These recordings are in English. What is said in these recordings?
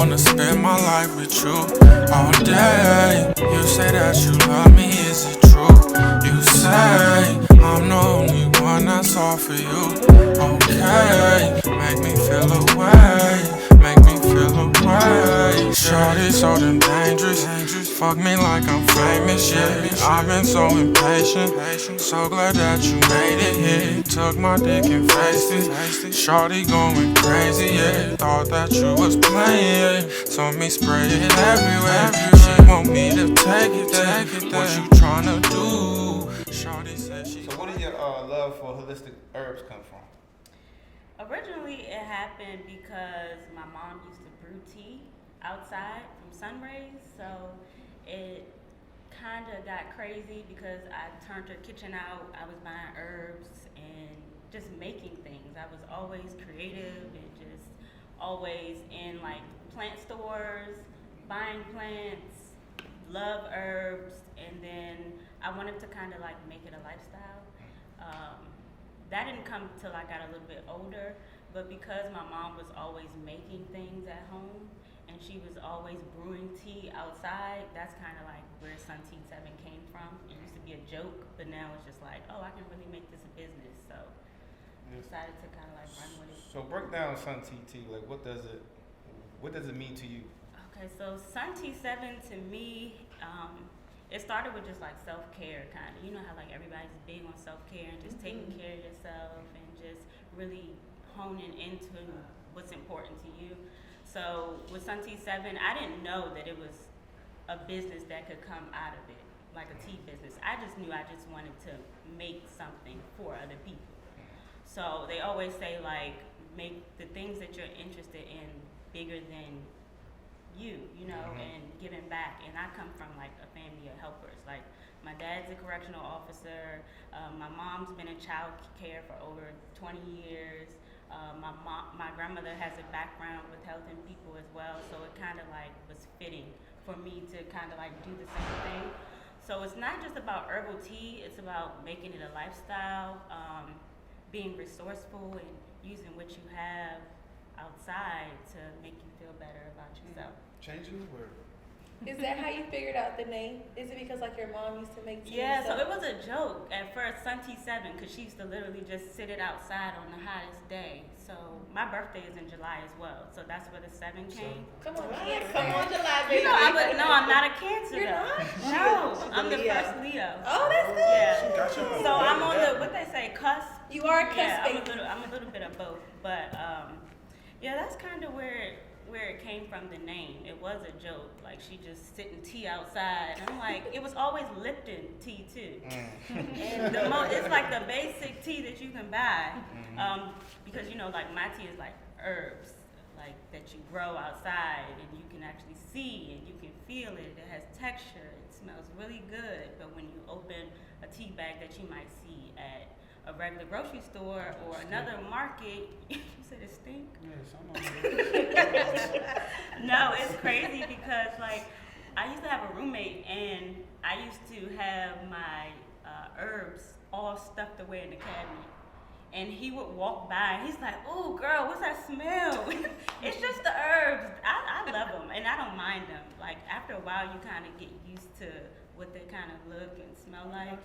wanna spend my life with you all day. You say that you love me, is it true? You say I'm the only one that's all for you. Okay, make me feel away, make me feel away. Shorty so damn dangerous, fuck me like I'm famous, yeah. I've been so impatient, so glad that you made it here. Took my dick and faced it, shorty going crazy, yeah. Thought that you was playing, told me spray it everywhere. She want me to take it, what you tryna do? Shorty said she. So where did your love for holistic herbs come from? Originally, it happened because my mom used to brew tea outside from sun rays, so it kind of got crazy because I turned her kitchen out. I was buying herbs and just making things. I was always creative and just always in like plant stores, buying plants, love herbs, and then I wanted to kind of like make it a lifestyle. That didn't come till I got a little bit older, but because my mom was always making things at home and she was always brewing tea outside, that's kind of like where Sun Tea 7 came from. It used to be a joke, but now it's just like, oh, I can really make this a business. So I decided to kind of like run with it. So break down Sun Tea tea. Like, what does it mean to you? Okay, so Sun Tea 7 to me, it started with just like self-care kind of. You know how like everybody's big on self-care and just taking care of yourself and just really honing into what's important to you. So with Sun Tea 7, I didn't know that it was a business that could come out of it, like a tea business. I just knew I just wanted to make something for other people. So they always say like, make the things that you're interested in bigger than you know, and giving back. And I come from like a family of helpers. Like my dad's a correctional officer. My mom's been in child care for over 20 years. My grandmother has a background with helping people as well. So it kind of like was fitting for me to kind of like do the same thing. So it's not just about herbal tea. It's about making it a lifestyle, being resourceful and using what you have outside to make you feel better about yourself. Changing the word. Is that how you figured out the name? Is it because like your mom used to make tea? Yeah, so it was a joke at first, Sun Tea 7, because she used to literally just sit it outside on the hottest day. So my birthday is in July as well, so that's where the 7 came. Come on, July, baby. You know, I'm not a Cancer. You're not? No, I'm the first Leo. Oh, that's good. Yeah. So I'm on the what they say cusp. You are a cusp. Yeah, I'm a little bit of both, but yeah, that's kind of where it came from, the name. It was a joke, like she just sitting tea outside. I'm like, it was always Lipton tea too. And it's like the basic tea that you can buy, because you know, like my tea is like herbs, like that you grow outside and you can actually see and you can feel it. It has texture. It smells really good. But when you open a tea bag that you might see at a regular grocery store or another market, you said it stink? No, it's crazy because like I used to have a roommate and I used to have my herbs all stuffed away in the cabinet. And he would walk by and he's like, "Oh girl, what's that smell?" It's just the herbs. I love them and I don't mind them. Like after a while you kind of get used to what they kind of look and smell like.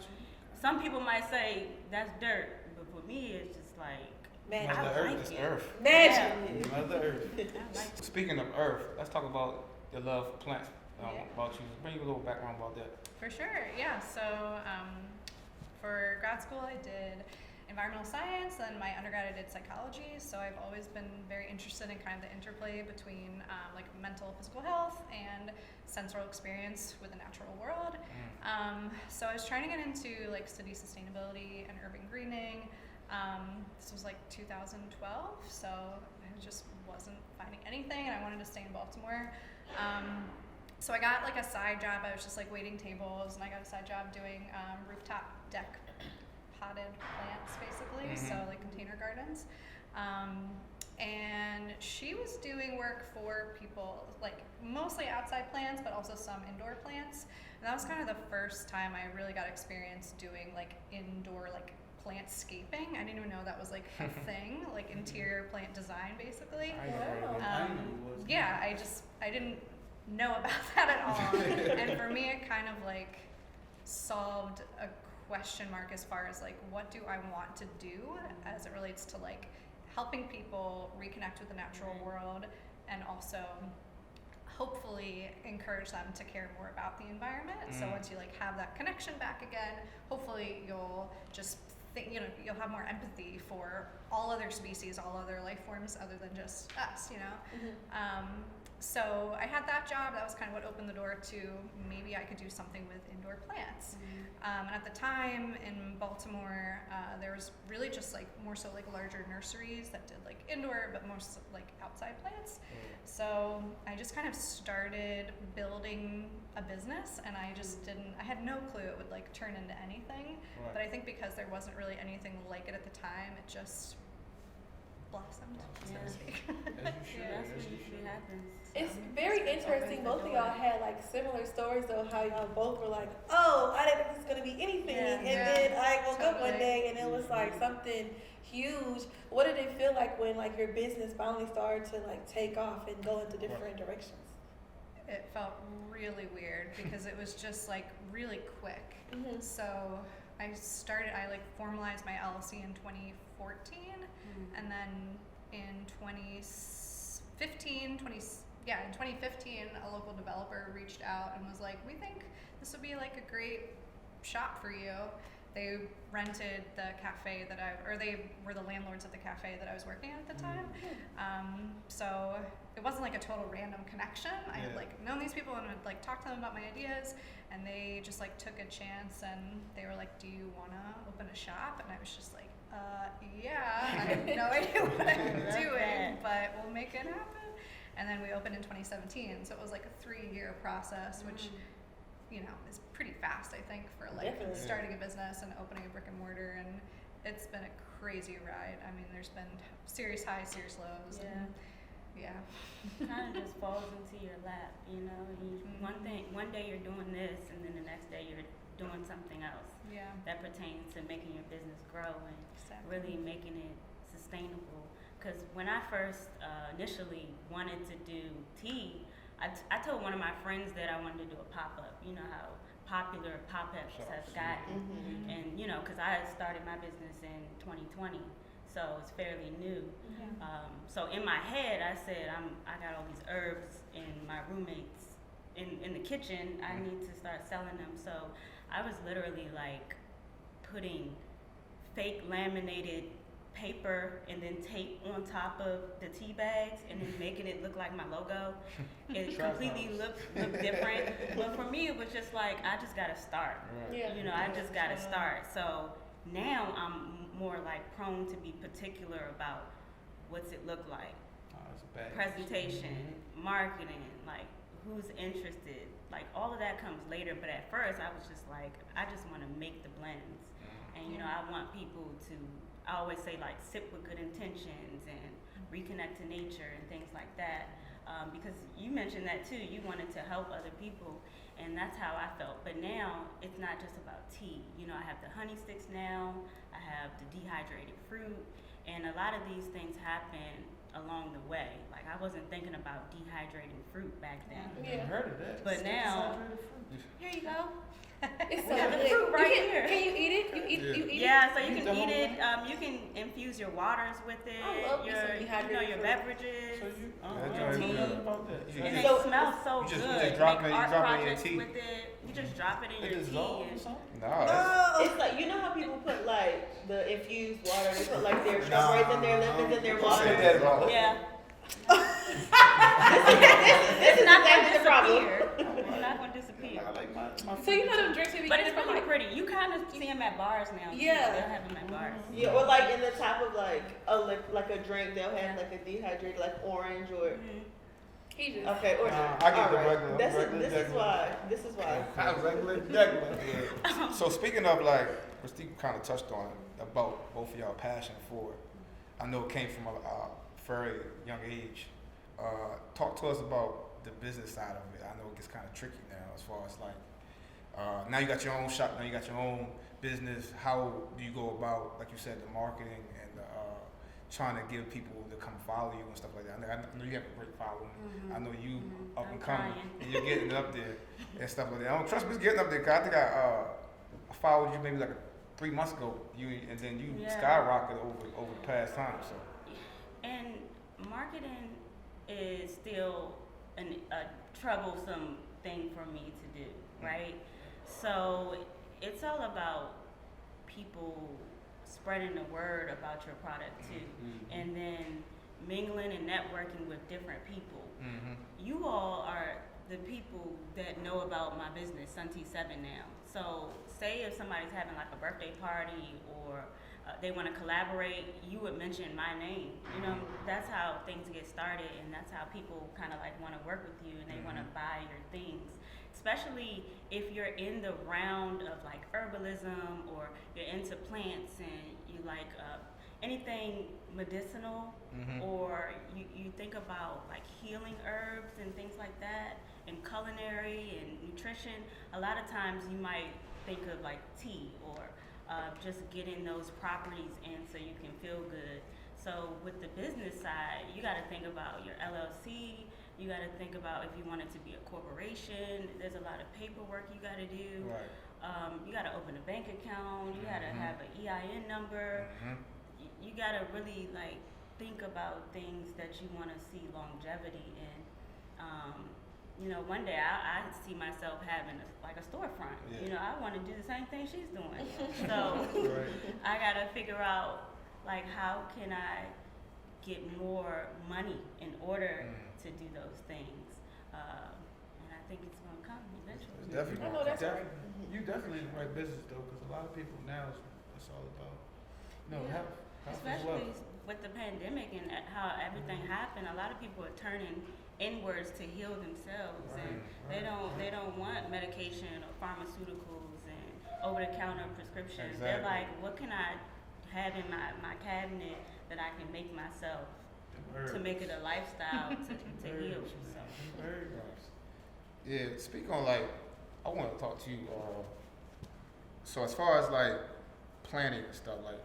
Some people might say that's dirt, but for me it's just like Mother Earth is earth. Magic. Mother Earth. Speaking of earth, let's talk about your love for plants. About you. Bring you a little background about that. For sure, yeah. So for grad school I did environmental science, and my undergrad I did psychology, so I've always been very interested in kind of the interplay between like mental, physical health and sensorial experience with the natural world. So I was trying to get into like city sustainability and urban greening. This was like 2012, so I just wasn't finding anything and I wanted to stay in Baltimore. So I got like a side job. I was just like waiting tables, and I got a side job doing rooftop deck potted plants basically, so like container gardens. And she was doing work for people, like mostly outside plants, but also some indoor plants. And that was kind of the first time I really got experience doing like indoor like plantscaping. I didn't even know that was like a thing, like interior plant design, basically. I know it was. Yeah, I didn't know about that at all. And for me, it kind of like solved a question mark as far as like, what do I want to do as it relates to like helping people reconnect with the natural world, and also hopefully encourage them to care more about the environment. So once you like have that connection back again, hopefully you'll just think, you'll have more empathy for all other species, all other life forms other than just us, So I had that job. That was kind of what opened the door to maybe I could do something with indoor plants. And at the time in Baltimore, there was really just like more so like larger nurseries that did like indoor, but more so like outside plants. So I just kind of started building a business, and I had no clue it would like turn into anything. Right. But I think because there wasn't really anything like it at the time, it just blossomed, so to speak. As you should. That's As what you usually should. happens. It's very interesting. Both of y'all had like similar stories of how y'all both were like, oh, I didn't think this was gonna be anything, and then I woke up one day and it was like something huge. What did it feel like when like your business finally started to like take off and go into different directions? It felt really weird because it was just like really quick. So I like formalized my LLC in 2014, and then in 2015, a local developer reached out and was like, we think this would be like a great shop for you. They rented the cafe they were the landlords of the cafe that I was working at the time. So it wasn't like a total random connection. I had like known these people and had like talked to them about my ideas, and they just like took a chance and they were like, do you want to open a shop? And I was just like, yeah, I have no idea what I'm doing, but we'll make it happen. And then we opened in 2017, so it was like a 3-year process, which is pretty fast, I think, for like starting a business and opening a brick and mortar. And it's been a crazy ride. I mean, there's been serious highs, serious lows. It kind of just falls into your lap, One day you're doing this, and then the next day you're doing something else that pertains to making your business grow and really making it sustainable. Because when I first initially wanted to do tea, I told one of my friends that I wanted to do a pop-up. You know how popular pop-ups have gotten. And, because I had started my business in 2020, so it's fairly new. So in my head, I said, I got all these herbs in my roommates in the kitchen. I need to start selling them. So I was literally like putting fake laminated paper and then tape on top of the tea bags and then making it look like my logo. It completely looked different. But for me, it was just like, I just gotta start. I just gotta start. So now I'm more like prone to be particular about what's it look like. Presentation, marketing, like who's interested. Like all of that comes later, but at first I was just like, I just wanna make the blends. And I want people to, I always say like sip with good intentions and reconnect to nature and things like that. Because you mentioned that too, you wanted to help other people, and that's how I felt. But now it's not just about tea. I have the honey sticks now, I have the dehydrated fruit, and a lot of these things happen along the way. Like I wasn't thinking about dehydrating fruit back then. I heard of that. But now, here you go. It's so the good. fruit right here. Can you eat it? You eat it? Yeah, so you can eat it. You can infuse your waters with it. I love me some dehydrated your fruit. beverages. So you, your tea. about that. And they smell so you just, good. You just drop Make it, art you drop it in your projects tea. with it. You just drop it in your tea. No, It's like, you know how people put like the infused water, they put like their strawberries in their lemons in their water? Yeah. This is not exactly gonna the problem. disappear. It's not going to disappear. I like my So you know them drinks we But get it's from really like pretty. You kind of see them at bars now. Yeah. They'll have them at bars. Yeah, or like in the top of like a drink, they'll have like a dehydrated like orange or he just okay, or I get the regular. This is why. Regular. So speaking of like, what Steve kind of touched on about both of y'all passion for it. I know it came from a very young age. Talk to us about the business side of it. I know it gets kind of tricky now as far as like, now you got your own shop, now you got your own business? How do you go about, like you said, the marketing and trying to give people to come follow you and stuff like that? I know you have a great following. I know you up and coming, and you're getting it up there and stuff like that. I don't trust me, it's getting up there. Cause I think I followed you maybe like 3 months ago. And then you skyrocketed over the past time. So. And marketing is still a troublesome thing for me to do, right? So it's all about people spreading the word about your product too, and then mingling and networking with different people. You all are the people that know about my business, Sun T7 now. So say if somebody's having like a birthday party or they want to collaborate, you would mention my name. You know, that's how things get started, and that's how people kind of like want to work with you and they want to buy your things. Especially if you're in the round of like herbalism or you're into plants and you like anything medicinal, or you think about like healing herbs and things like that, and culinary and nutrition. A lot of times you might think of like tea or just getting those properties in so you can feel good. So with the business side, you got to think about your LLC. You got to think about if you want it to be a corporation. There's a lot of paperwork you got to do. Right. You got to open a bank account. You got to have an EIN number. You got to really like think about things that you want to see longevity in. You know, one day I see myself having like a storefront. You know, I want to do the same thing she's doing. So I got to figure out like how can I get more money in order to do those things. And I think it's going to come eventually. It's definitely. I know that's right. You definitely in the right business though, because a lot of people now it's all about health. Especially with the pandemic and how everything happened, a lot of people are turning inwards to heal themselves, and they don't want medication or pharmaceuticals and over-the-counter prescriptions. They're like, what can I have in my cabinet that I can make myself to make it a lifestyle to heal? So. Yeah, speak on like, I want to talk to you. So as far as like planning and stuff, like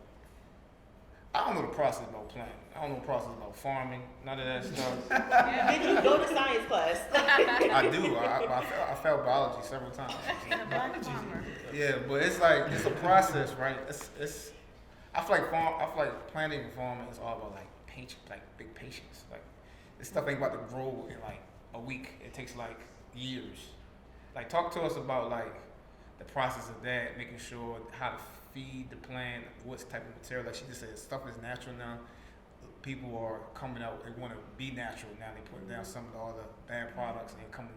I don't know the process about planning. I don't know the process about farming. None of that stuff. Did you go to science class? I do. I failed biology several times. Yeah, but it's like it's a process, right? It's. I feel like planting and farming is all about like big patience. Like this stuff ain't about to grow in like a week. It takes like years. Like talk to us about like the process of that, making sure how to feed the plant, what type of material. Like she just said, stuff is natural now. People are coming out, they want to be natural now. They put down some of all the bad products and coming.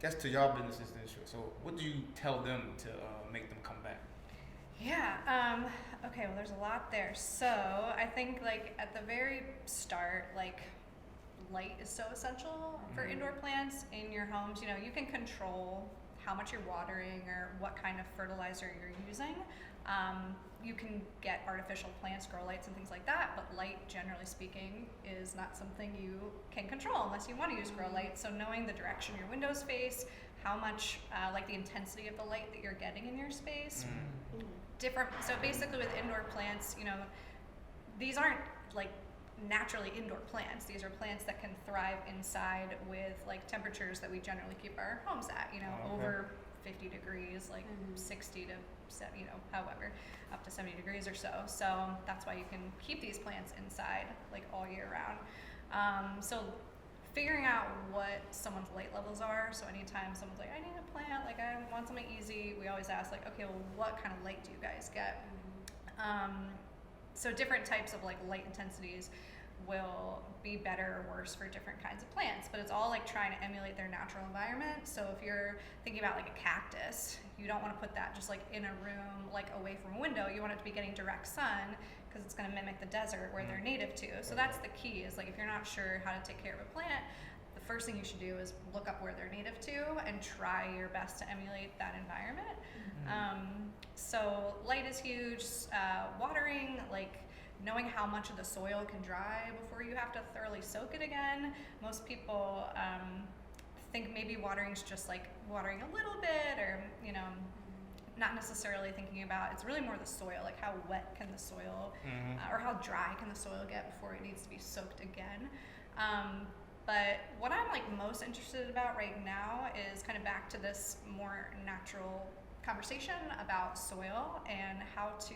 That's to y'all businesses and shit. So what do you tell them to make them come back? Yeah. Okay. Well, there's a lot there. So I think like at the very start, like light is so essential for indoor plants in your homes. You know, you can control how much you're watering or what kind of fertilizer you're using. You can get artificial plants, grow lights and things like that, but light, generally speaking, is not something you can control unless you want to use grow light. So knowing the direction your windows face, how much, like the intensity of the light that you're getting in your space, different. So basically with indoor plants, you know, these aren't like naturally indoor plants. These are plants that can thrive inside with like temperatures that we generally keep our homes at, you know, over 50 degrees, like 60 to, you know, however, up to 70 degrees or so. So that's why you can keep these plants inside like all year round. So figuring out what someone's light levels are. So anytime someone's like, I need a plant, like I want something easy, we always ask like, okay, well, what kind of light do you guys get? So different types of like light intensities will be better or worse for different kinds of plants, but it's all like trying to emulate their natural environment. So if you're thinking about like a cactus, you don't want to put that just like in a room, like away from a window. You want it to be getting direct sun because it's going to mimic the desert where they're native to. So that's the key, is like if you're not sure how to take care of a plant, the first thing you should do is look up where they're native to and try your best to emulate that environment. So light is huge. Watering, like knowing how much of the soil can dry before you have to thoroughly soak it again. Most people think maybe watering's just like watering a little bit, or you know, not necessarily thinking about, it's really more the soil, like how wet can the soil, or how dry can the soil get before it needs to be soaked again. But what I'm like most interested about right now is kind of back to this more natural conversation about soil and how to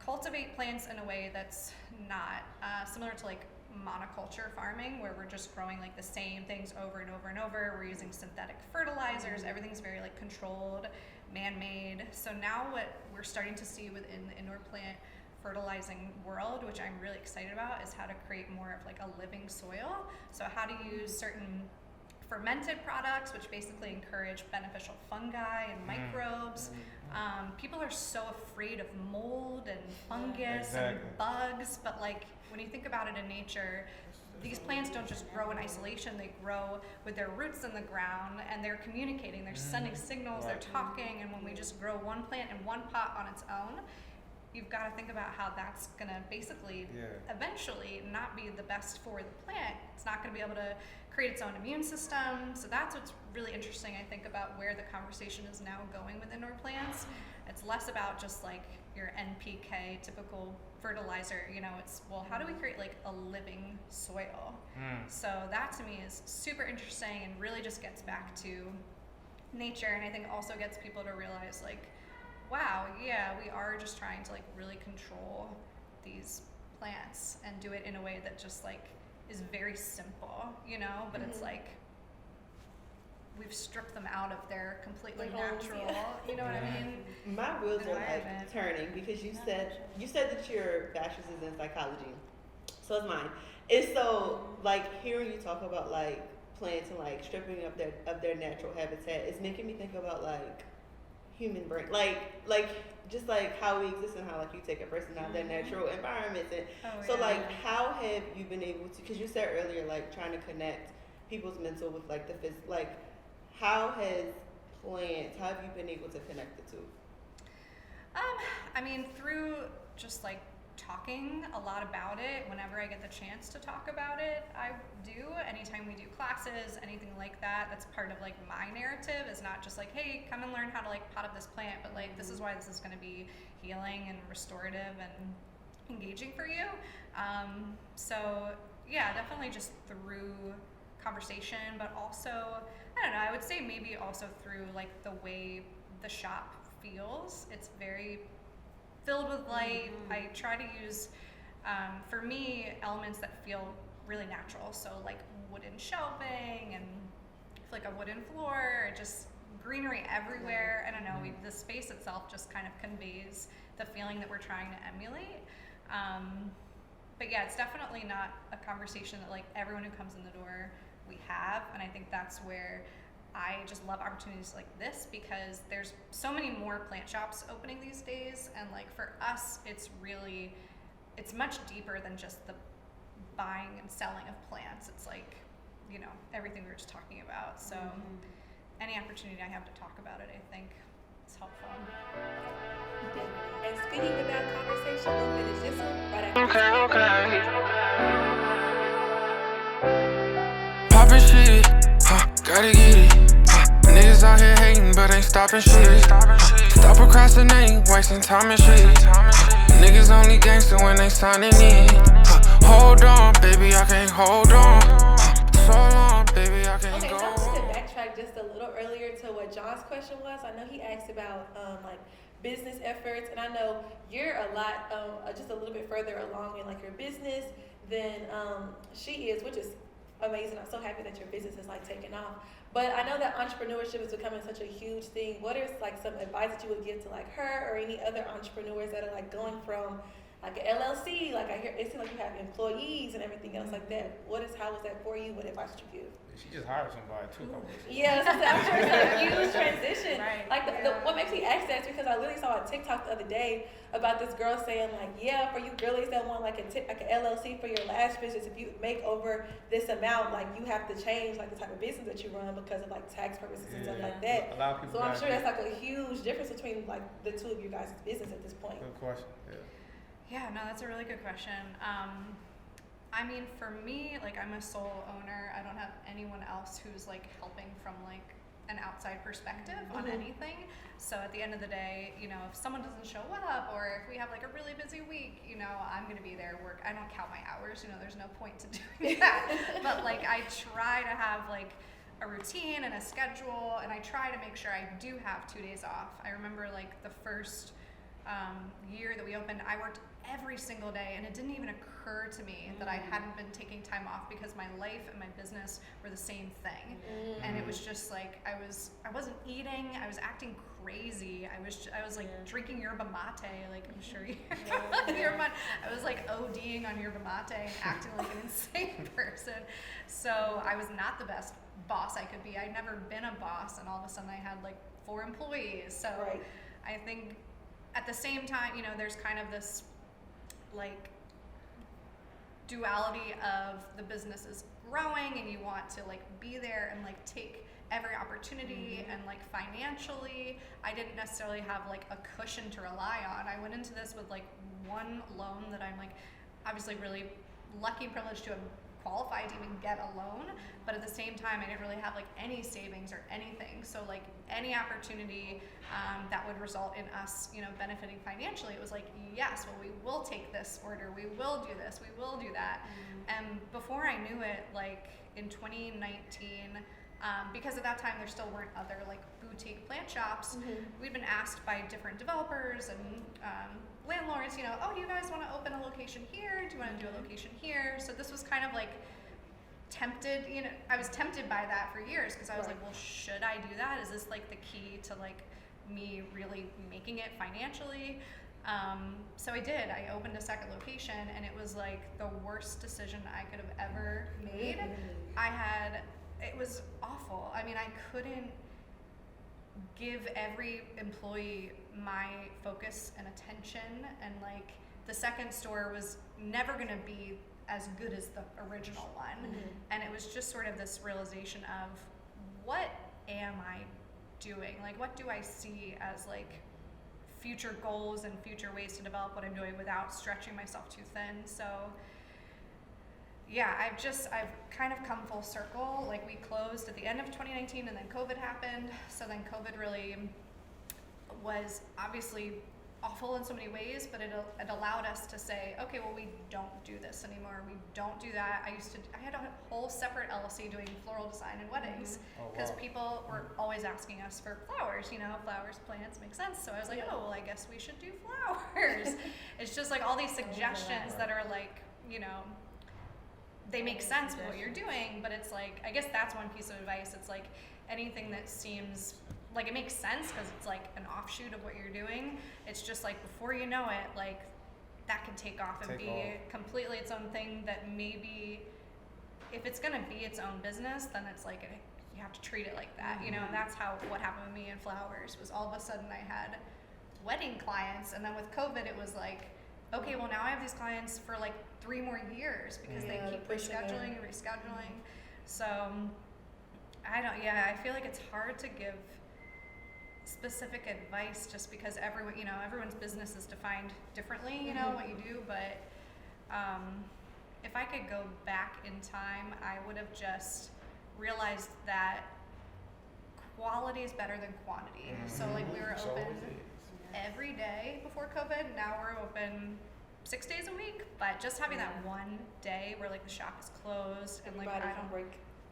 cultivate plants in a way that's not similar to like monoculture farming, where we're just growing like the same things over and over and over. We're using synthetic fertilizers. Everything's very like controlled, man-made. So now what we're starting to see within the indoor plant fertilizing world, which I'm really excited about, is how to create more of like a living soil. So how to use certain fermented products, which basically encourage beneficial fungi and microbes. People are so afraid of mold and fungus and bugs, but like when you think about it in nature, these plants don't just grow in isolation, they grow with their roots in the ground, and they're communicating, they're sending signals, they're talking, and when we just grow one plant in one pot on its own, you've got to think about how that's going to basically eventually not be the best for the plant. It's not going to be able to create its own immune system. So that's what's really interesting, I think, about where the conversation is now going with indoor plants. It's less about just like your NPK typical fertilizer, you know, it's, well, how do we create like a living soil? So that to me is super interesting and really just gets back to nature, and I think also gets people to realize like, wow, yeah, we are just trying to like really control these plants and do it in a way that just like is very simple, you know, but it's like we've stripped them out of their completely natural, you know what I mean? My wheels are like turning because you said that your bachelor's is in psychology. So is mine. It's so like hearing you talk about like plants and like stripping of their natural habitat is making me think about like human brain, like just like how we exist and how like you take a person out of their natural environments, and like how have you been able to, because you said earlier like trying to connect people's mental with like the physical, like how have you been able to connect the two? I mean, through just like talking a lot about it. Whenever I get the chance to talk about it, I do. Anytime we do classes, anything like that, that's part of like my narrative. Is not just like, hey, come and learn how to like pot up this plant, but like this is why this is going to be healing and restorative and engaging for you. So yeah, definitely just through conversation, but also, I don't know, I would say maybe also through like the way the shop feels. It's very filled with light. I try to use, for me, elements that feel really natural. So like wooden shelving and like a wooden floor, just greenery everywhere. I don't know, the space itself just kind of conveys the feeling that we're trying to emulate. But yeah, it's definitely not a conversation that like everyone who comes in the door we have, and I think that's where I just love opportunities like this, because there's so many more plant shops opening these days, and like for us it's much deeper than just the buying and selling of plants. It's like, you know, everything we were just talking about. So any opportunity I have to talk about it, I think it's helpful. And speaking about conversation, we'll finish this one right after. Poppin' shit, gotta get it. Niggas out here hating, but ain't stopping shit. Stop procrastinating, wasting time and shit. Niggas only gangster when they signing in. Hold on, baby, I can't hold on. So long, baby, I can't go So I'm on. going to backtrack just a little earlier to what John's question was. I know he asked about like business efforts, and I know you're a lot, just a little bit further along in like your business than she is, which is amazing. I'm so happy that your business is like taking off. But I know that entrepreneurship is becoming such a huge thing. What is like some advice that you would give to like her or any other entrepreneurs that are like going from like an LLC? Like I hear it seems like you have employees and everything else like that. How was that for you? What advice would you give? She just hired somebody too. Yeah, so I'm sure it's a huge transition. Right. Like what makes me ask that is because I literally saw a TikTok the other day about this girl saying like, yeah, for you girlies that want like an LLC for your lash business, if you make over this amount, like you have to change like the type of business that you run because of like tax purposes and stuff like that. A lot of people. So I'm sure that's like a huge difference between like the two of you guys' business at this point. Good question. Yeah, no, that's a really good question. I mean, for me, like I'm a sole owner. I don't have anyone else who's like helping from like an outside perspective on anything. So at the end of the day, you know, if someone doesn't show up or if we have like a really busy week, you know, I'm going to be there work. I don't count my hours, you know, there's no point to doing that. But like I try to have like a routine and a schedule, and I try to make sure I do have 2 days off. I remember like the first year that we opened, I worked every single day, and it didn't even occur to me that I hadn't been taking time off because my life and my business were the same thing. And it was just like I wasn't eating, I was acting crazy. I was like drinking yerba mate, like I'm sure you yerba mate. I was like ODing on yerba mate and acting like an insane person. So I was not the best boss I could be. I'd never been a boss, and all of a sudden I had like 4 employees. So I think at the same time, you know, there's kind of this like duality of the business is growing and you want to like be there and like take every opportunity, and like financially I didn't necessarily have like a cushion to rely on. I went into this with like 1 loan that I'm like obviously really lucky and privileged to have qualified to even get a loan, but at the same time I didn't really have like any savings or anything. So like any opportunity that would result in us, you know, benefiting financially, it was like, yes, well, we will take this order, we will do this, we will do that. And before I knew it, like in 2019, because at that time there still weren't other like boutique plant shops, we'd been asked by different developers and landlords, you know, oh, do you guys want to open a location here? Do you want to do a location here? So this was kind of like tempted, you know, I was tempted by that for years because I was like, well, should I do that? Is this like the key to like me really making it financially? So I did. I opened a second location, and it was like the worst decision I could have ever made. It was awful. I mean, I couldn't give every employee my focus and attention, and like the second store was never going to be as good as the original one. And it was just sort of this realization of, what am I doing? Like, what do I see as like future goals and future ways to develop what I'm doing without stretching myself too thin? So yeah, I've kind of come full circle. Like we closed at the end of 2019, and then COVID happened. So then COVID really was obviously awful in so many ways, but it allowed us to say, okay, well, we don't do this anymore. We don't do that. I had a whole separate LLC doing floral design and weddings because people were always asking us for flowers, you know, flowers, plants make sense. So I was like, oh, well, I guess we should do flowers. It's just like all these suggestions that are like, you know, they make sense with what you're doing, but it's like, I guess that's one piece of advice. It's like anything that seems like it makes sense because it's like an offshoot of what you're doing. It's just like before you know it, like that can take off and be completely its own thing. That maybe if it's gonna be its own business, then it's like you have to treat it like that, you know. And that's what happened with me in flowers. Was all of a sudden I had wedding clients, and then with COVID it was like, okay, well now I have these clients for like 3 more years because they keep rescheduling and rescheduling. So I feel like it's hard to give specific advice just because everyone's business is defined differently, you know, what you do. But if I could go back in time, I would have just realized that quality is better than quantity. So like we were open every day before COVID. Now we're open 6 days a week, but just having that one day where like the shop is closed and like I don't break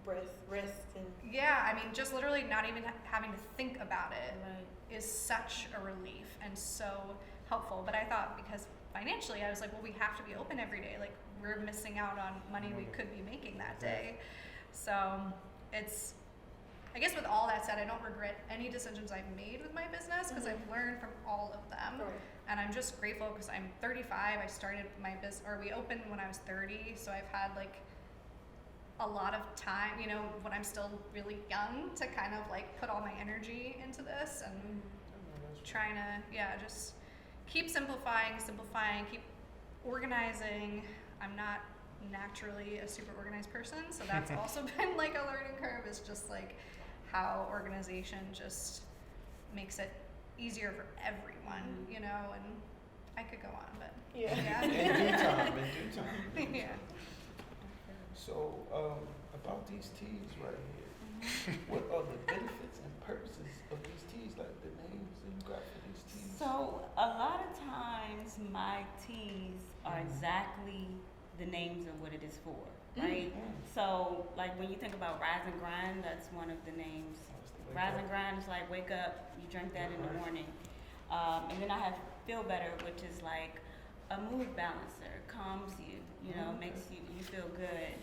wrist and I mean, just literally not even having to think about it is such a relief and so helpful. But I thought because financially I was like, well, we have to be open every day, like we're missing out on money we could be making that day. So it's, I guess with all that said, I don't regret any decisions I've made with my business because I've learned from all of them. And I'm just grateful because I'm 35. I started my business, or we opened when I was 30. So I've had like a lot of time, you know, when I'm still really young to kind of like put all my energy into this and trying to, just keep simplifying, keep organizing. I'm not naturally a super organized person, so that's also been like a learning curve. Is just like how organization just makes it easier for everyone, you know. And I could go on, but in due time. yeah. So about these teas right here, What are the benefits and purposes of these teas, like the names that you got for these teas? So a lot of times my teas are exactly the names of what it is for, right? So like when you think about Rise and Grind, that's one of the names. Rise and Grind is like wake up, you drink that in the morning. And then I have Feel Better, which is like a mood balancer, calms you, you know, makes you feel good.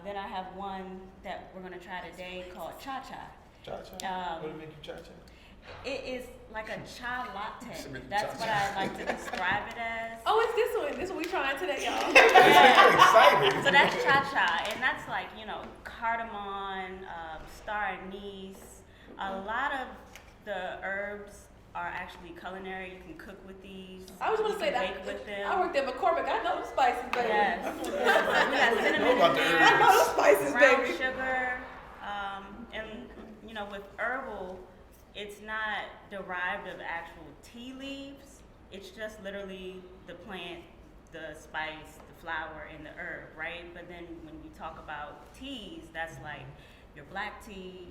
Then I have one that we're gonna try today called Cha Cha. Cha-cha? What do make you cha-cha? It is like a chai latte. That's what I like to describe it as. Oh, it's this one. This one we trying today, y'all. Excited. So that's cha cha, and that's like, you know, cardamom, star anise. A lot of the herbs are actually culinary. You can cook with these. I was gonna say that. Bake with them. I worked at McCormick. I know the spices, baby. Yes. We got cinnamon in I there, know the spices, brown baby. sugar, and you know, with herbal, it's not derived of actual tea leaves. It's just literally the plant, the spice, the flower, and the herb, right? But then when you talk about teas, that's like your black tea,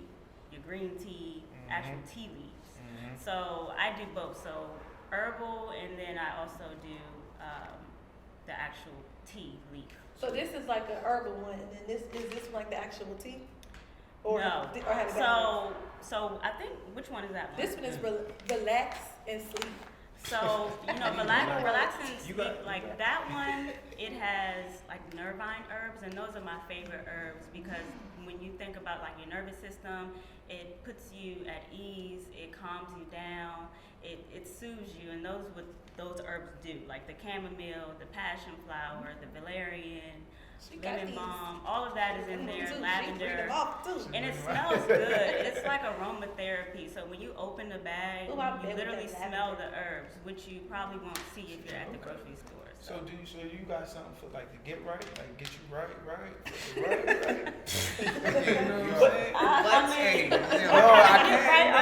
your green tea, actual tea leaves. So I do both. So herbal, and then I also do the actual tea leaf. So this is like a herbal one, and then this like the actual tea? Or, No. Or how does that So I think, which one is that one? This one is relax and sleep. So, you know, relax and You sleep, got- like that one, it has like nervine herbs, and those are my favorite herbs because when you think about like your nervous system, it puts you at ease, it calms you down, it soothes you, and those what those herbs do, like the chamomile, the passion flower, the valerian, She got lemon these. balm, all of that is in there, Too. She read lavender. them off, too. And it smells good. It's like aromatherapy. So when you open the bag, Ooh, I'm you bad with literally that smell lavender. the herbs, which you probably won't see if you're at the grocery store. So you got something for like to get right, like get you right? You know what I'm saying? I mean, I can't.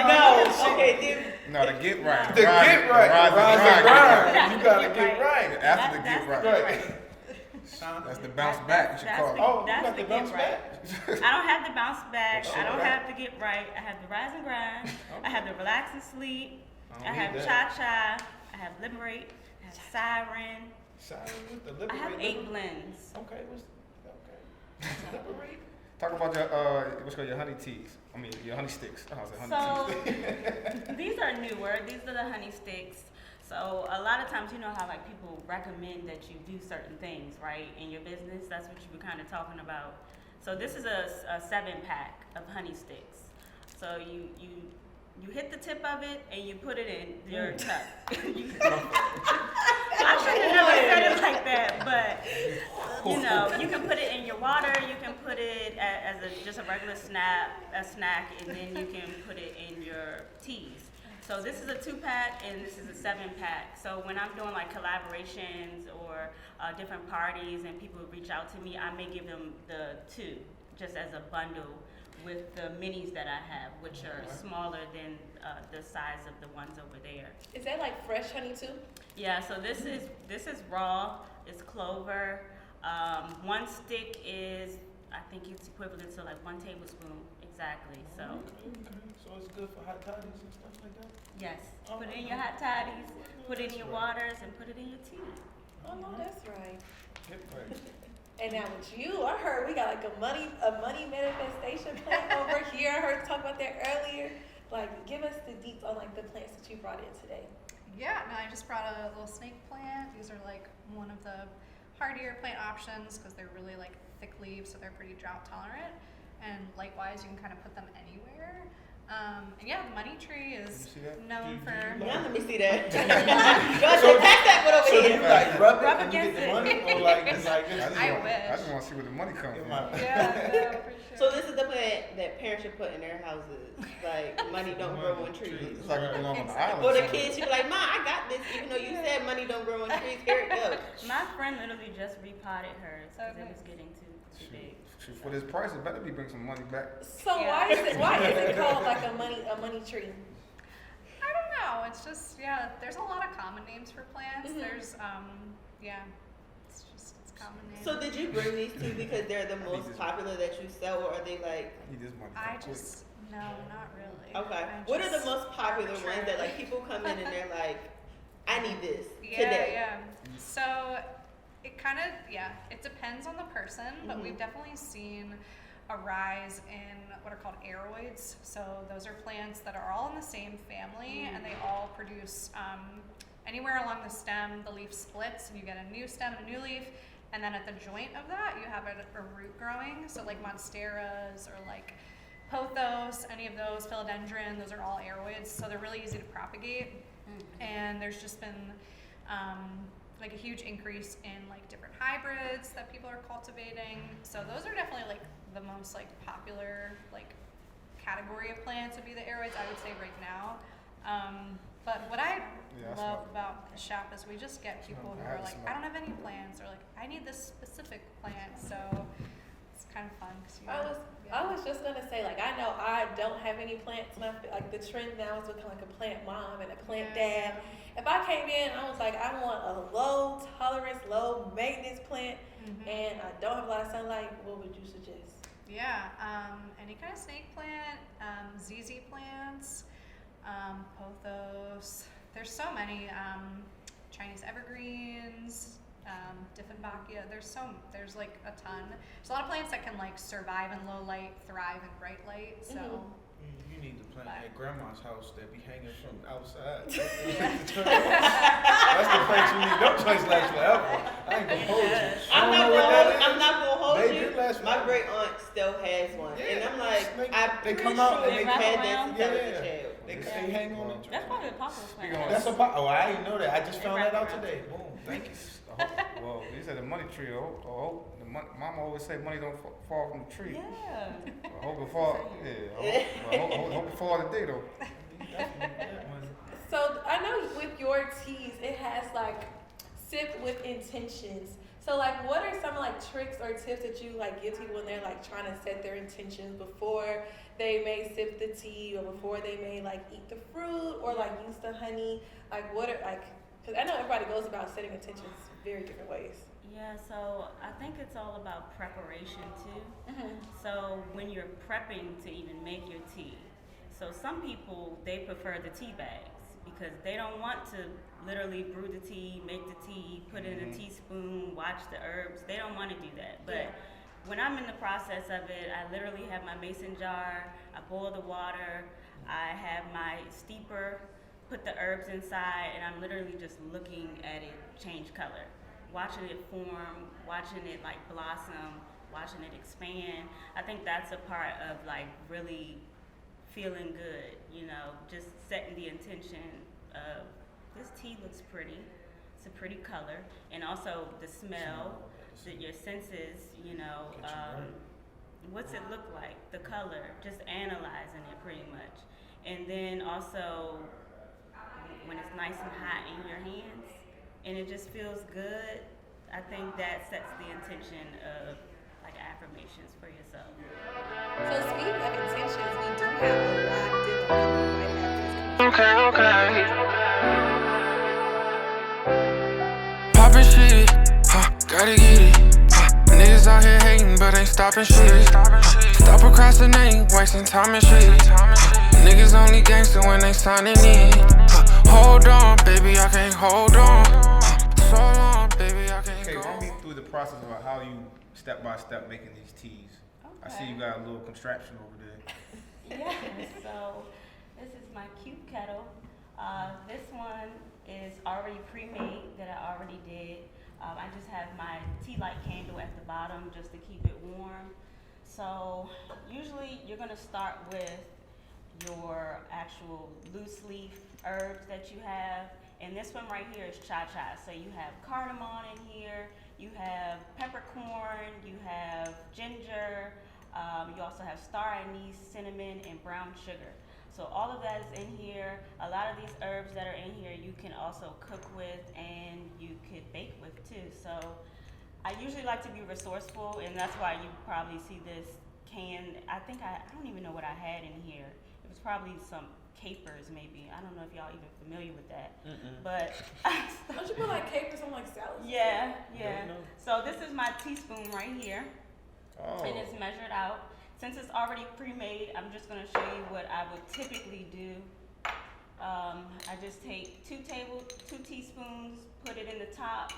No, okay, No, to get right. To get right, rise and grind. You gotta Get get right. After the get right. Right. That's the bounce back. You should That's call the- it. Oh, you that's got the the bounce get back? I don't have the bounce back. Oh, I don't okay. have the get right. I have the rise and grind. I have the relax and sleep. I don't I have need cha that. cha. I have liberate. I have siren. Siren with the I have liberate. 8 blends. Okay, okay. Liberate. Talk about your what's called your honey teas. I mean your honey sticks. I was honey So these are newer. These are the honey sticks. So a lot of times, you know how like people recommend that you do certain things, right, in your business. That's what you were kind of talking about. So this is a 7-pack of honey sticks. So you hit the tip of it and you put it in your cup. I should have never said it like that, but you know, you can put it in your water. You can put it as just a regular snack, and then you can put it in your teas. So this is a 2-pack and this is a 7-pack. So when I'm doing like collaborations or different parties and people reach out to me, I may give them the 2 just as a bundle with the minis that I have, which are smaller than the size of the ones over there. Is that like fresh honey too? Yeah, so this is raw. It's clover. 1 stick is, I think it's equivalent to like 1 tablespoon exactly. So So it's good for hot toddies and stuff like that? yes, put it in your hot toddies, put it in your waters, and put it in your tea. Oh no, that's right. Get right. And now with you, I heard we got like a money manifestation plant over here. I heard you talk about that earlier. Like, give us the deets on like the plants that you brought in today. Yeah, no, I just brought a little snake plant. These are like one of the hardier plant options because they're really like thick leaves, so they're pretty drought tolerant. And likewise, you can kind of put them anywhere. And yeah, the money tree is see that? known for. Yeah, let me see that. Go attack that one over So here. you like rub it Rub and you get against the it. money, or like it's like I wish. I just want to see where the money comes from. Yeah, no, for sure. So this is the plant that parents should put in their houses. Like money don't grow on trees. It's like you belong on the island. Or the somewhere. kids should be like, Ma, I got this. Even though you said money don't grow on trees, here it goes. My friend literally just repotted hers because it Okay. was getting too big. Shoot, for this price, it better be bring some money back. So Yeah. why is it called like a money tree? I don't know. It's just there's a lot of common names for plants. Mhm. There's it's common name. So did you bring these to you because they're the most popular that you sell, or are they like? I need this money. I quick. just no, not really. Okay. I What are the just most popular ones that arbitrarily- like people come in and they're like, I need this Yeah, today? yeah. So it kind of, it depends on the person, but we've definitely seen a rise in what are called aroids. So those are plants that are all in the same family and they all produce anywhere along the stem, the leaf splits and you get a new stem, a new leaf. And then at the joint of that, you have a root growing. So like monsteras or like pothos, any of those, philodendron, those are all aroids. So they're really easy to propagate. And there's just been like a huge increase in like different hybrids that people are cultivating. So those are definitely like the most like popular like category of plants would be the aroids, I would say right now. But what I love about the shop is we just get people who are like, I don't have any plants, or like, I need this specific plant. So it's kind of fun. Cause I was just gonna say, like, I know I don't have any plants, and I feel like the trend now is becoming like a plant mom and a plant dad. If I came in, I was like, I want a low tolerance, low maintenance plant, and I don't have a lot of sunlight. What would you suggest? Yeah, any kind of snake plant, ZZ plants, pothos. There's so many, Chinese evergreens, Dieffenbachia. There's like a ton. There's a lot of plants that can like survive in low light, thrive in bright light. So You need to plant at grandma's house that be hanging from outside. Yeah. That's the place you need. Them joints last forever. I ain't gonna hold you. I'm not gonna hold They you. do last My forever. great aunt still has one, and I'm like, They I'm come pretty out sure and they they had wrap that around. since I was a Yeah. child. They hang on it. That's probably a popular Speaking plant. on That's a pop. Oh, I didn't know that. I just They found wrap that out around. today. Boom. Thank you. Well, you said the money tree. Mama always say money don't fall from the tree. Yeah. I hope it fall. Yeah. I hope it fall today though. So I know with your teas, it has like sip with intentions. So like, what are some like tricks or tips that you like give people when they're like trying to set their intentions before they may sip the tea, or before they may like eat the fruit, or like use the honey? Like, what are like? Because I know everybody goes about setting intentions very different ways. Yeah, so I think it's all about preparation too. So when you're prepping to even make your tea, so some people, they prefer the tea bags because they don't want to literally brew the tea, make the tea, put it in a teaspoon, watch the herbs. They don't want to do that. But when I'm in the process of it, I literally have my mason jar, I boil the water, I have my steeper, put the herbs inside, and I'm literally just looking at it change color, watching it form, watching it like blossom, watching it expand. I think that's a part of like really feeling good, you know, just setting the intention of this tea looks pretty, it's a pretty color, and also the smell, your senses, you know, what's it look like, the color, just analyzing it pretty much. And then also when it's nice and hot in your hands and it just feels good, I think that sets the intention of like affirmations for yourself. So speaking of intentions, we do have a live demo coming right after this. Poppin' shit, gotta get it. Niggas out here hating, but ain't stopping shit. Stop procrastinating, wasting time and shit. Niggas only gangster when they signing in. Hold on, baby, I can't hold on. So long, baby, I can't Okay, go. run me through the process of how you step by step making these teas. I see you got a little contraption over there. Yeah, so this is my cute kettle. This one is already pre-made that I already did. I just have my tea light candle at the bottom just to keep it warm. So usually you're gonna start with your actual loose leaf herbs that you have. And this one right here is cha-cha. So you have cardamom in here, you have peppercorn, you have ginger, you also have star anise, cinnamon, and brown sugar. So all of that is in here. A lot of these herbs that are in here you can also cook with and you could bake with too. So I usually like to be resourceful, and that's why you probably see this can. I don't even know what I had in here. It was probably some capers, maybe. I don't know if y'all even familiar with that, Mm-mm. but Don't you put like capers on like salads? yeah. Don't know. So this is my teaspoon right here, Oh. and it's measured out. Since it's already pre-made, I'm just gonna show you what I would typically do. I just take 2 teaspoons, put it in the top,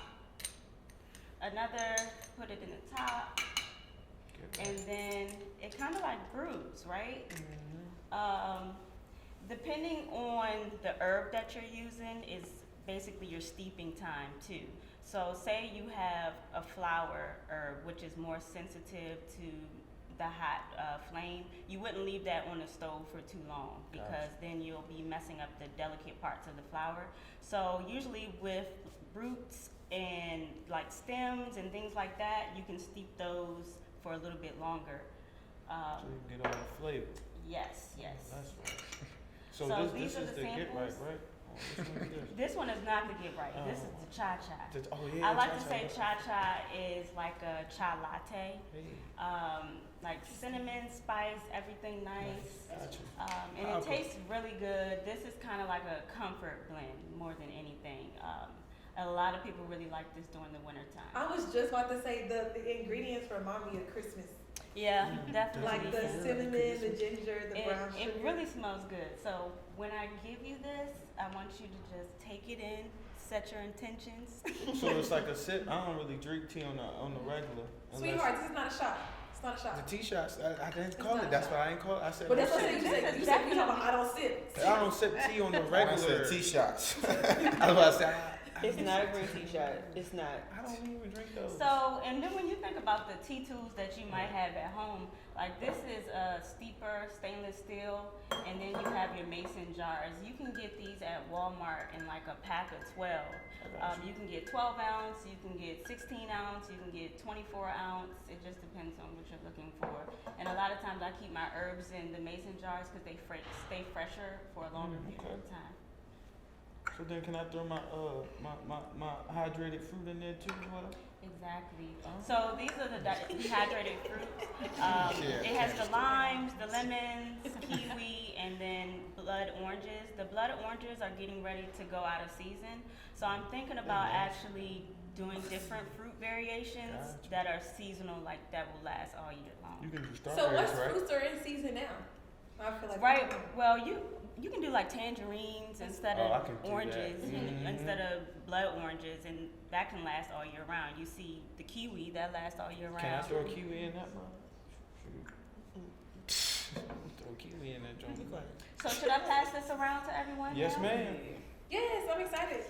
another, put it in the top, and then it kind of like brews, right? Depending on the herb that you're using is basically your steeping time too. So say you have a flower herb, which is more sensitive to the hot flame, you wouldn't leave that on the stove for too long because then you'll be messing up the delicate parts of the flower. So usually with roots and like stems and things like that, you can steep those for a little bit longer. So you can get all the flavor. Yes. That's right. So this these are is the the get right, samples. right? Oh, which one is this? This one is not the get right. This is the cha-cha. Oh yeah. I like to cha-cha. say cha-cha is like a chai latte. Hey. Like cinnamon, spice, everything nice. Gotcha. And it tastes really good. This is kind of like a comfort blend more than anything. A lot of people really like this during the winter time. I was just about to say the ingredients remind me of Christmas. Yeah, definitely. Like the cinnamon, the ginger, the brown sugar. It really smells good. So when I give you this, I want you to just take it in, set your intentions. So it's like a sip. I don't really drink tea on the regular. Sweetheart, this is not a shot. It's not a shot. The tea shots, I didn't It's call not it. a That's shot. why I ain't call it. I said But no that's what sip. you This said. is You said you definitely- talking about I don't sip. I don't sip tea on the I regular. said T-shots. I was about to say, It's not a green tea shot. It's not. I don't even drink those. So, and then when you think about the tea tools that you might have at home, like this is a steeper stainless steel, and then you have your mason jars. You can get these at Walmart in like a pack of 12. You can get 12 ounce, you can get 16 ounce, you can get 24 ounce. It just depends on what you're looking for. And a lot of times I keep my herbs in the mason jars because they stay fresher for a longer period of time. So then, can I throw my my hydrated fruit in there too? What? Exactly. So these are the dehydrated fruits. It has the limes, the lemons, kiwi, and then blood oranges. The blood oranges are getting ready to go out of season. So I'm thinking about actually doing different fruit variations that are seasonal, like that will last all year long. You can do So strawberries, what right? fruits are in season now? I feel like Right. Well, you can do like tangerines instead Oh, I of can do that. oranges, Mhm. instead of blood oranges, and that can last all year round. You see the kiwi that lasts all year round. Can I throw a kiwi in that, bro? Throw a kiwi in that joint. So should I pass this around to everyone? Yes, now? ma'am. Yes, I'm excited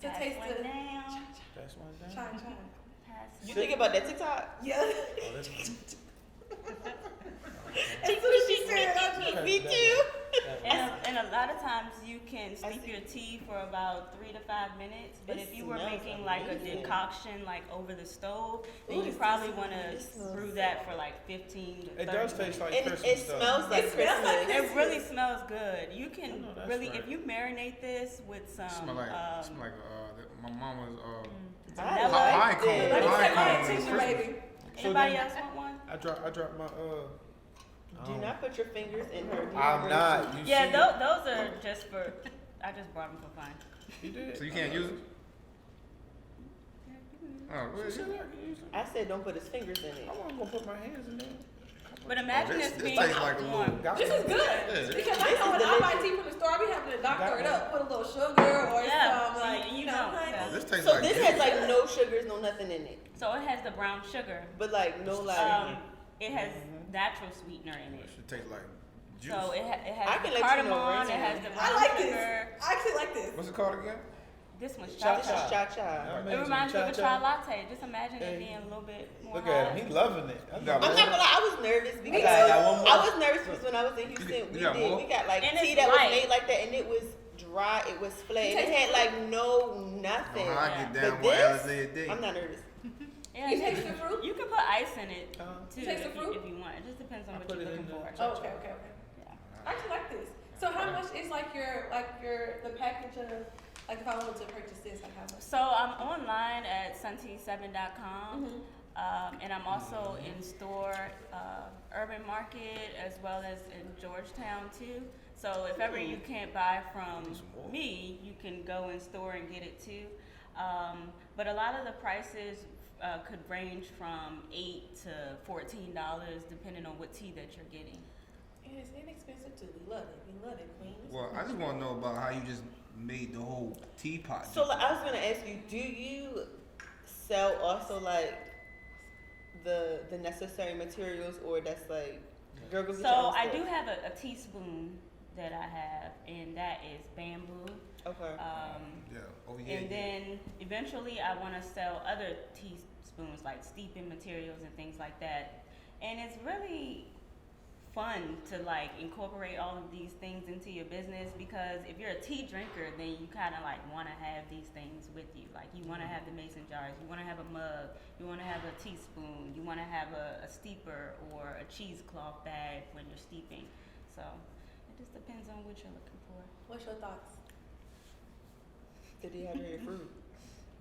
to Pass taste one the down. That's one down. chai. Pass You one. think about that TikTok? Yeah. Oh, that's As soon as she said it, I just Me too. And a lot of times you can steep your tea for about 3 to 5 minutes. But It if you were smells making like a amazing. decoction like over the stove, then Ooh, you it probably smells- want it to smells brew so that for like 15 to 30 It does taste minutes. like And Christmas it stuff. smells like It smells like Christmas. It really smells good. You can I know that's really, right. if you marinate this with some Smell like my mama's I Never- like Pine it. cone. Let me Pine say my cone is attention, Christmas. baby. Anybody then- else want one? I dropped my Do not put your fingers in her. I'm not. You Yeah, see? those are just for. I just brought them for fun. You did. So you can't use it? Oh, She really? said I can use it. I said don't put his fingers in it. I wasn't gonna put my hands in there. But imagine this this being tastes like a warm. little. This is good. Yeah. Because I know when I buy tea from the store, I be having to doctor it up, put a little sugar or Yeah, some, like, like, you you know, don't, honey. yeah. This tastes So like this juice. has like no sugars, no nothing in it. So it has the brown sugar. But like no like. It has natural sweetener in It it. should taste like juice. So it I has can the let you know cardamom. right It now. has the I brown like this. sugar. I actually like this. What's it called again? This one's Cha-cha. This is cha-cha. cha-cha. It reminds me of a Cha-cha. chai latte. Just imagine Hey. it being a little bit more Look hot. at him. He loving it. You got I'm one? not gonna lie, I was nervous because got one more. I was nervous because when I was in Houston, You got more? we got like And tea it's that light. was made like that, and it was dry, it was flat, and it had like no nothing. Oh, I get But down one this, Alizé a day. I'm not nervous. Yeah, You taste the fruit? You can put ice in it too taste the if fruit? you want. It just depends on I what put you're it in looking for. the- Oh, okay. Yeah. I actually like this. So how much is like the package of, like if I wanted to purchase this, like how much? So I'm online at suntea7.com. Mm-hmm. And I'm also in store, Urban Market, as well as in Georgetown too. So if ever you can't buy from me, you can go in store and get it too. But a lot of the prices could range from $8 to $14 depending on what tea that you're getting. And it's inexpensive too. We love it. We love it, Queen. Well, I just want to know about how you just made the whole teapot. So like, I was gonna ask you, do you sell also like the necessary materials, or that's like girl go get your So own I stuff? do have a teaspoon that I have, and that is bamboo. Okay. Yeah. Oh yeah. And then eventually I want to sell other teaspoons like steeping materials and things like that. And it's really fun to like incorporate all of these things into your business, because if you're a tea drinker, then you kind of like want to have these things with you. Like you want to have the mason jars, you want to have a mug, you want to have a teaspoon, you want to have a steeper or a cheesecloth bag when you're steeping. So it just depends on what you're looking for. What's your thoughts? Did he have your fruit?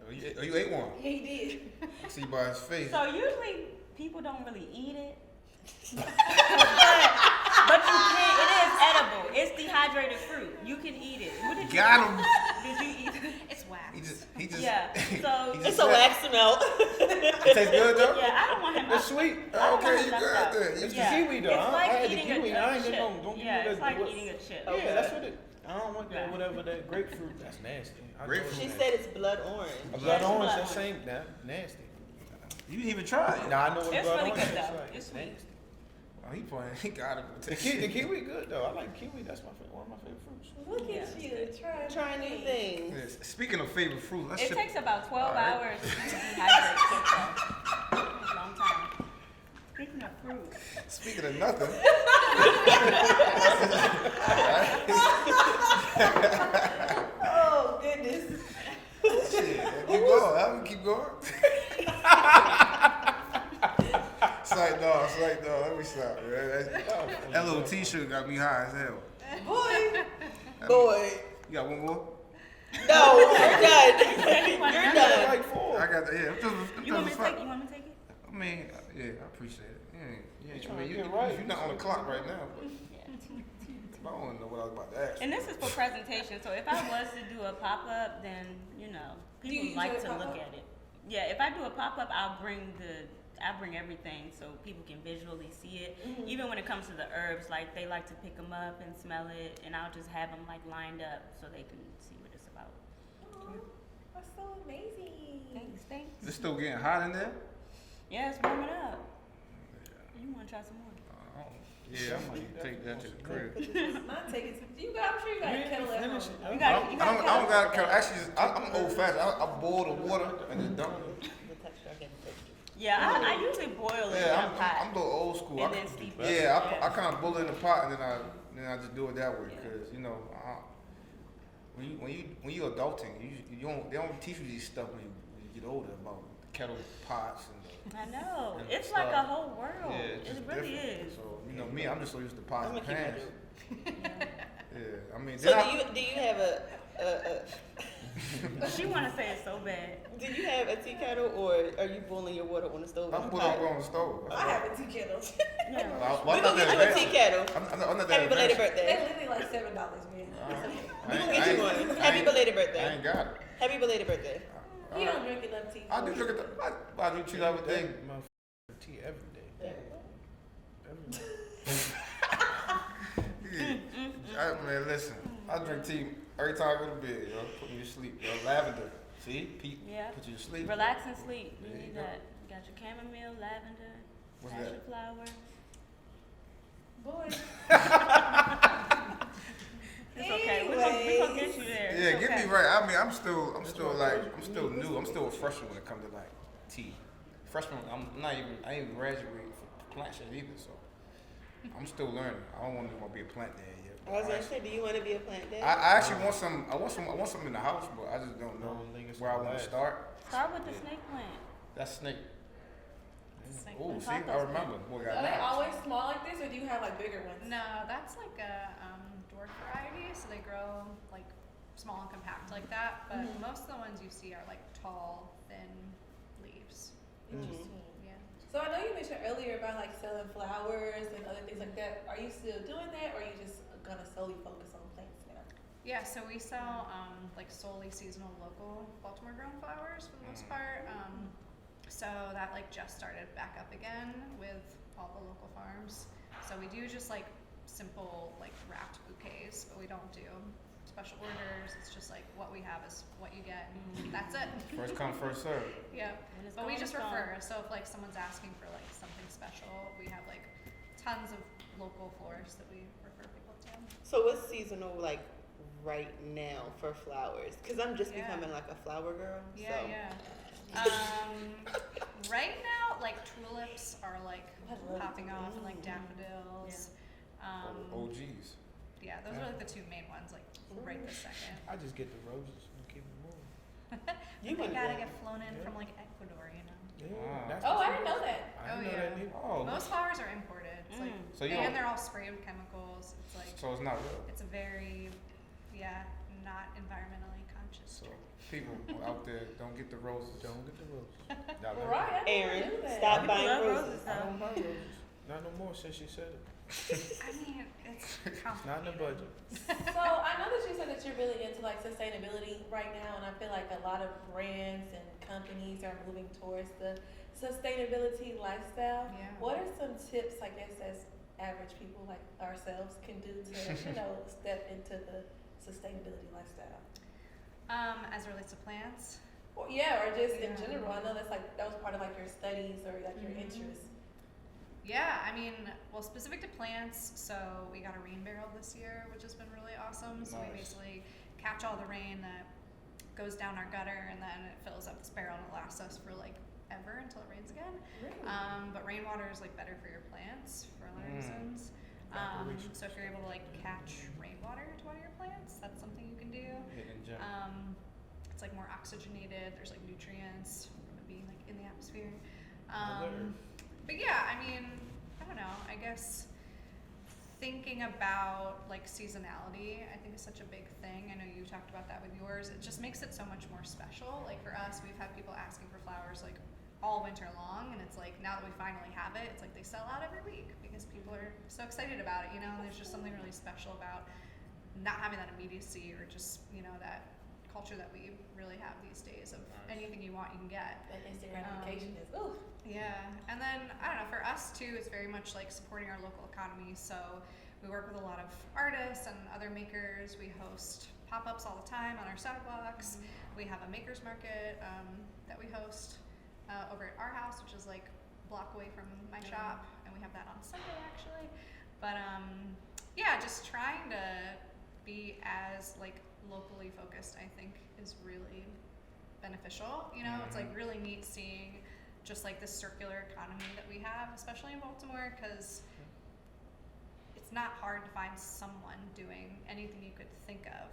Oh, you ate one. Yeah, he did. I see by his face. So usually people don't really eat it. but you can, it is edible. It's dehydrated fruit. You can eat it. What did Got him. Did you eat it? It's wax. He just. Yeah. So he just It's a wax melt. It tastes good though. yeah, I don't want him. It's sweet. I don't want Okay, him you left good out. there. It's Yeah. the kiwi though. It's like I had the eating kiwi. a I ain't chip. get no. Don't give Yeah, me it's that. like eating a chip. Yeah, that's what it. I don't want that. Right. Whatever that grapefruit. That's nasty. I Grapefruit. She know said it's blood orange. that. Blood Yeah, orange. blood That orange. same. That nasty. You didn't even try it. Nah, I know what It's blood really orange good, tastes though. like. It's sweet. nasty. Oh, he playing. He got it. The kiwi good though. I like kiwi. That's one of my favorite fruits. Look Yeah. at you trying Trying new things. Yes. Speaking of favorite fruit, let's It ship. takes about 12 All right. hours to dehydrate chip though. It's a long time. Speaking of fruit. Speaking of nothing. Oh goodness. Shit, keep going. How we keep going? It's like no. Let me stop. Man. That little T-shirt got me high as hell. Boy. You got one more? No, you're done. You want You're another? done. Like four. I got that. Yeah. You want me to take it? You want me to take it? I mean, yeah, I appreciate it. Yeah, trying I mean, to get right. you're not on the clock right now, but Yeah. I don't want to know what I was about to ask. And this is for presentation, so if I was to do a pop-up, then, you know, Do you people like usually to look pop-up? at it. Yeah, if I do a pop-up, I'll bring everything so people can visually see it. Mhm. Even when it comes to the herbs, like they like to pick them up and smell it, and I'll just have them like lined up so they can see what it's about. Oh, that's so amazing. Thanks. It's still getting hot in there? Yeah, it's warming up. You want to try some more? Yeah, I'm gonna take that to the crib. Mine take it. I'm sure you got a kettle at home. Finish it. You I got don't, I don't got to actually. I'm old fashioned. I boil the water and just dump it. The texture, I can't taste it. Yeah, I usually boil it in Yeah, a pot. I'm the old school. And then steep it. Yeah, I kind of boil it in the pot and then I just do it that way because you know when you adulting, they don't teach you these stuff when you get older about the kettle pots and the. I know. And It's stuff. like a whole world. Yeah, it's It just really different. is. So you know me, I'm just so used to pots I'm and gonna keep pans. my Yeah, I mean. So then do you have a She want to say it so bad. do you have a tea kettle, or are you boiling your water on the stove? I'm putting it on the stove. I have a tea kettle. Yeah. Well, We're I'm not gonna that get you a tea advanced. kettle. I'm not that Happy belated advanced. They birthday. literally like $7, man. We're gonna get you one. Happy belated I birthday. ain't got it. Happy belated birthday. You don't drink enough tea. I do look at the. I do treat everything. Motherfucker, tea every day. Every day. Yeah. Man, listen. I drink tea every time I go to bed, yo. Put me to sleep, yo. Lavender. See? Pete, Yeah. put you to sleep. Relax and sleep. You There you need go. that. You got your chamomile, lavender, What's passion that? flower. Boy. It's okay. We're gonna get you there. Yeah, It's get okay. me right. I mean, I'm still new. I'm still a freshman when it comes to like tea. Freshman, I ain't even graduated for plant shit either, so I'm still learning. I don't want to be a plant dad yet. I was gonna say, do you want to be a plant dad? I actually want some. I want some in the house, but I just don't know I don't think it's where I gonna want to last. start. Start with the snake plant. That's snake. Snake Oh, plant. see, I remember. Boy, got Are they knives. always small like this, or do you have like bigger ones? No, that's like a dwarf variety, so they grow like small and compact like that. But Mhm. most of the ones you see are like tall, thin leaves. Interesting. Yeah. So I know you mentioned earlier about like selling flowers and other things like that. Are you still doing that, or are you just gonna solely focus on plants now? Yeah, so we sell like solely seasonal local Baltimore grown flowers for the most part. So that like just started back up again with all the local farms. So we do just like simple like wrapped bouquets, but we don't do special orders. It's just like what we have is what you get, and that's it. First come, first serve. Yeah, When it's but we gone, just it's gone. refer. So if like someone's asking for like something special, we have like tons of local florists that we refer people to. So what's seasonal like right now for flowers? Because I'm just Yeah. becoming like a flower girl. Yeah, so. yeah. Right now, like tulips are like I love popping off, and like tulips. daffodils. OGs. Yeah, those are like the two main ones, like right this second. I just get the roses and keep them moving. You They wouldn't gotta go. get flown in Yeah. from like Ecuador, you know. Yeah, Wow. that's Oh, the I didn't know that. I Oh, didn't know yeah. that neither. Oh, Most flowers are imported. It's like, So you and don't- they're all sprayed with chemicals. It's like, so it's not real. it's a very, not environmentally conscious So trip. people out there don't get the roses. Don't get the roses. Y'all know Right, I didn't Aaron, do that. stop People buying love roses. roses, I though. don't buy roses. Not no more since she said it. I mean, it's complicated. Not in the budget. So I know that you said that you're really into like sustainability right now, and I feel like a lot of brands and companies are moving towards the sustainability lifestyle. Yeah. What are some tips, I guess, as average people like ourselves can do to, step into the sustainability lifestyle? As it relates to plants, Or, or just in Yeah. general. I know that was part of like your studies or like your Mhm. interests. yeah, I mean, well, specific to plants, so we got a rain barrel this year, which has been really awesome. So we Nice. basically catch all the rain that goes down our gutter, and then it fills up this barrel, and it lasts us for like ever until it rains again. But rainwater is like better for your plants for other reasons. So if you're able to like catch rainwater to water your plants, that's something you can do. Hidden gem. It's like more oxygenated. There's like nutrients from it being like in the atmosphere. Mother But yeah, I mean, I don't know. I guess thinking about like seasonality, I think is such a big thing. I know you talked about that with yours. It just makes it so much more special. Like for us, we've had people asking for flowers like all winter long, and it's like now that we finally have it, it's like they sell out every week because people are so excited about it, you know. And there's just something really special about not having that immediacy or just, that culture that we really have these days of anything you want you can get. That instant gratification is, ooh. Yeah, and then I don't know, for us too, it's very much like supporting our local economy. So we work with a lot of artists and other makers. We host pop-ups all the time on our sidewalks. We have a makers market that we host over at our house, which is like a block away from my shop, and we have that on Sunday actually. But yeah, just trying to be as like locally focused, I think, is really beneficial. It's like really neat seeing just like this circular economy that we have, especially in Baltimore, because it's not hard to find someone doing anything you could think of,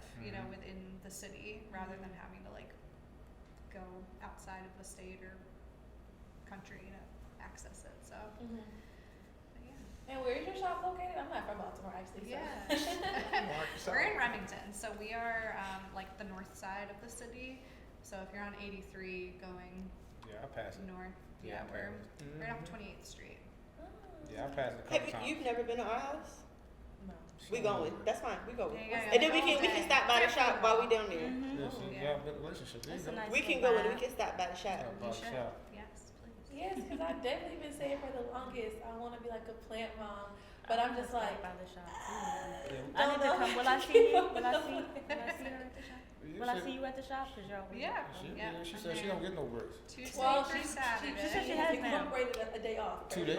within the city, rather than having to like go outside of the state or country to access it. So, but yeah. And where is your shop located? I'm not from Baltimore, actually. So. Yeah. We're in Remington, so we are like the north side of the city. So if you're on 83 going Yeah, I passed it. north, Yeah, I we're passed it. right off 28th Street. Yeah, I passed it a Have couple times. you've never been to our house? No. We going. That's fine. We going. Yeah, And then we all can day. stop by the shop while we down there. Yeah, see, Yeah. y'all built a relationship. There That's you a go. nice We can little go and we vibe. can stop by the shop. Yeah, You about should. shop. Yes, please. Yes, because I've definitely been saying for the longest, I want to be like a plant mom. But I'm just like, by the shop. Yeah. I need to come. Will I see you? Will I see? Will I see her at the shop? Will I see you at the shop? Cause you're always Yeah. She I'm said she there. don't get no breaks. Tuesday well, through Saturday. she said she has now. incorporated a day off. 2 days.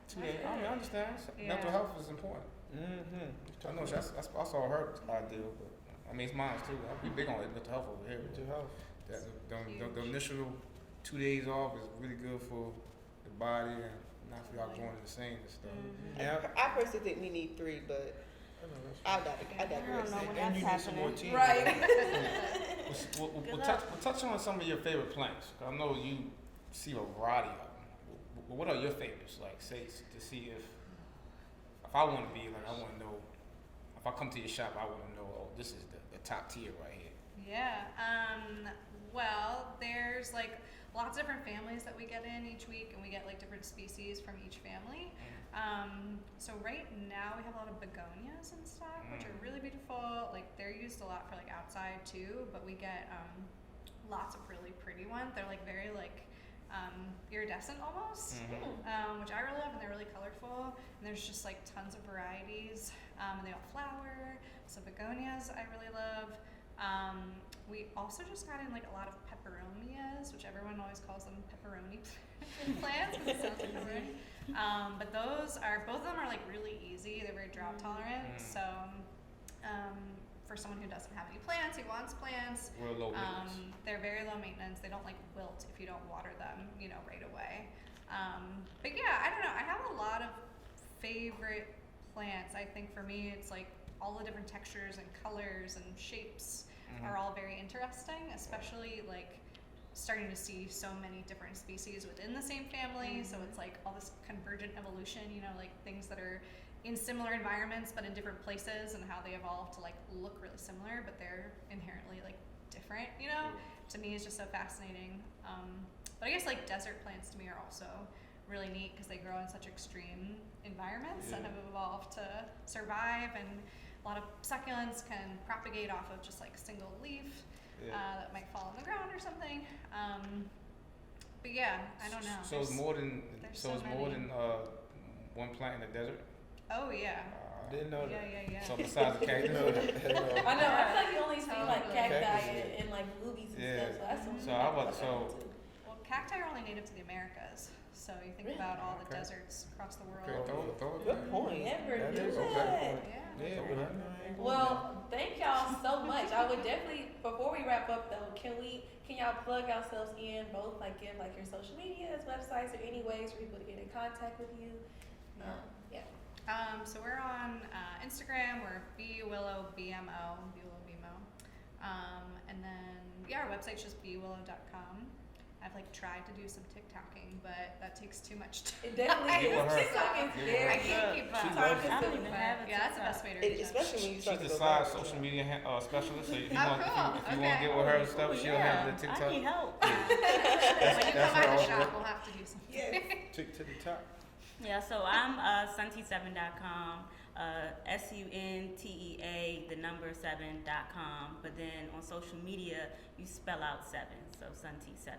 2 days. I mean, I understand. Yeah. Mental health is important. I know I saw her idea, but I mean it's mine too. We big on mental health over here. Mental health. The initial 2 days off is really good for the body and not for y'all going insane and stuff. Yeah. I personally think we need 3, but I I digress. don't know when And you that's need some more happening. tea. Right. We'll touch on some of your favorite plants. 'Cause I know you see a variety of them. What are your favorites? Like, say to see if I want to be like, I want to know if I come to your shop, I want to know, oh, this is the top tier right here. Yeah. Well, there's like lots of different families that we get in each week, and we get like different species from each family. So right now we have a lot of begonias in stock, which are really beautiful. Like they're used a lot for like outside too, but we get lots of really pretty ones. They're like very like iridescent almost, which I really love, and they're really colorful. And there's just like tons of varieties, and they all flower. So begonias I really love. We also just got in like a lot of peperomias, which everyone always calls them pepperoni plants because it sounds like pepperoni. But those are, both of them are like really easy. They're very drought tolerant. So for someone who doesn't have any plants, who wants plants, Real low maintenance. they're very low maintenance. They don't like wilt if you don't water them, right away. But yeah, I don't know. I have a lot of favorite plants. I think for me, it's like all the different textures and colors and shapes are all very interesting, especially like starting to see so many different species within the same family. So it's like all this convergent evolution, like things that are in similar environments but in different places, and how they evolve to like look really similar, but they're inherently like different, To me is just so fascinating. But I guess like desert plants to me are also really neat because they grow in such extreme environments and have evolved to survive, and a lot of succulents can propagate off of just like a single leaf that might fall on the ground or something. But yeah, I don't know. So it's more than many. one plant in the desert. Oh yeah. Didn't know that. Yeah. So besides the cactus. I know. I feel like you only see like cacti in like movies and stuff. So that's So how about Well, cacti are only native to the Americas. So you think about all the deserts across the world. Good point. Never That knew is a good that. point. Yeah. Well, thank y'all so much. I would definitely, before we wrap up though, can y'all plug yourselves in, both like give like your social medias, websites, or any ways for people to get in contact with you? So we're on Instagram. We're B.Willow BMO, B.Willow BMO. And then our website's just bwillow.com. I've like tried to do some TikToking, but that takes too much time. It definitely is. TikTok is very. I can't keep up. She time loves it. I don't consuming. even have a Yeah, that's the best way to reach us. Especially when you She's start the to go side viral. social media specialist. So if you Oh, want, cool. if you want to get with her and stuff, she'll have the TikTok. I need help. When you come by the shop, we'll have to do something. Yes. Tick to the top. Yeah, so I'm suntea7.com, SUNTEA, the number 7.com. But then on social media, you spell out 7, so Suntea7.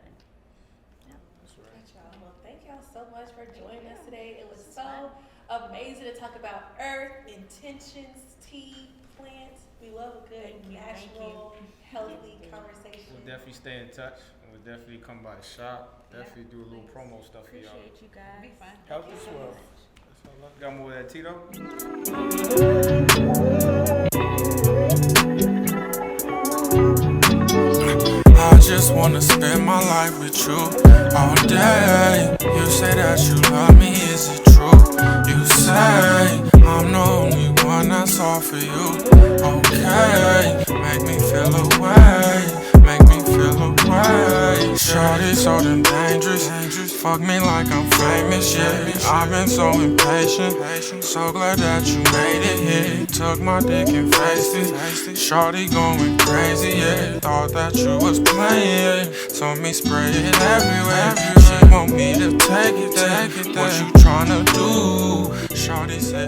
That's right. Well, thank y'all so much for joining us today. It was so amazing to talk about earth, intentions, tea, plants. We love a good, natural, healthy conversation. We'll definitely stay in touch, and we'll definitely come by the shop. Definitely do a little promo stuff for y'all. Appreciate you guys. Be fun. Health is wealth. That's all I Got more of that Tito? I just wanna spend my life with you all day. You say that you love me, is it true? You say I'm the only one that's all for you. Okay, make me feel away, make me feel away. Shorty so damn dangerous, fuck me like I'm famous, yeah. I've been so impatient, so glad that you made it here. Took my dick and faced it, shorty going crazy, yeah. Thought that you was playing, so me spray it everywhere. She want me to take it, what you tryna do? Shorty said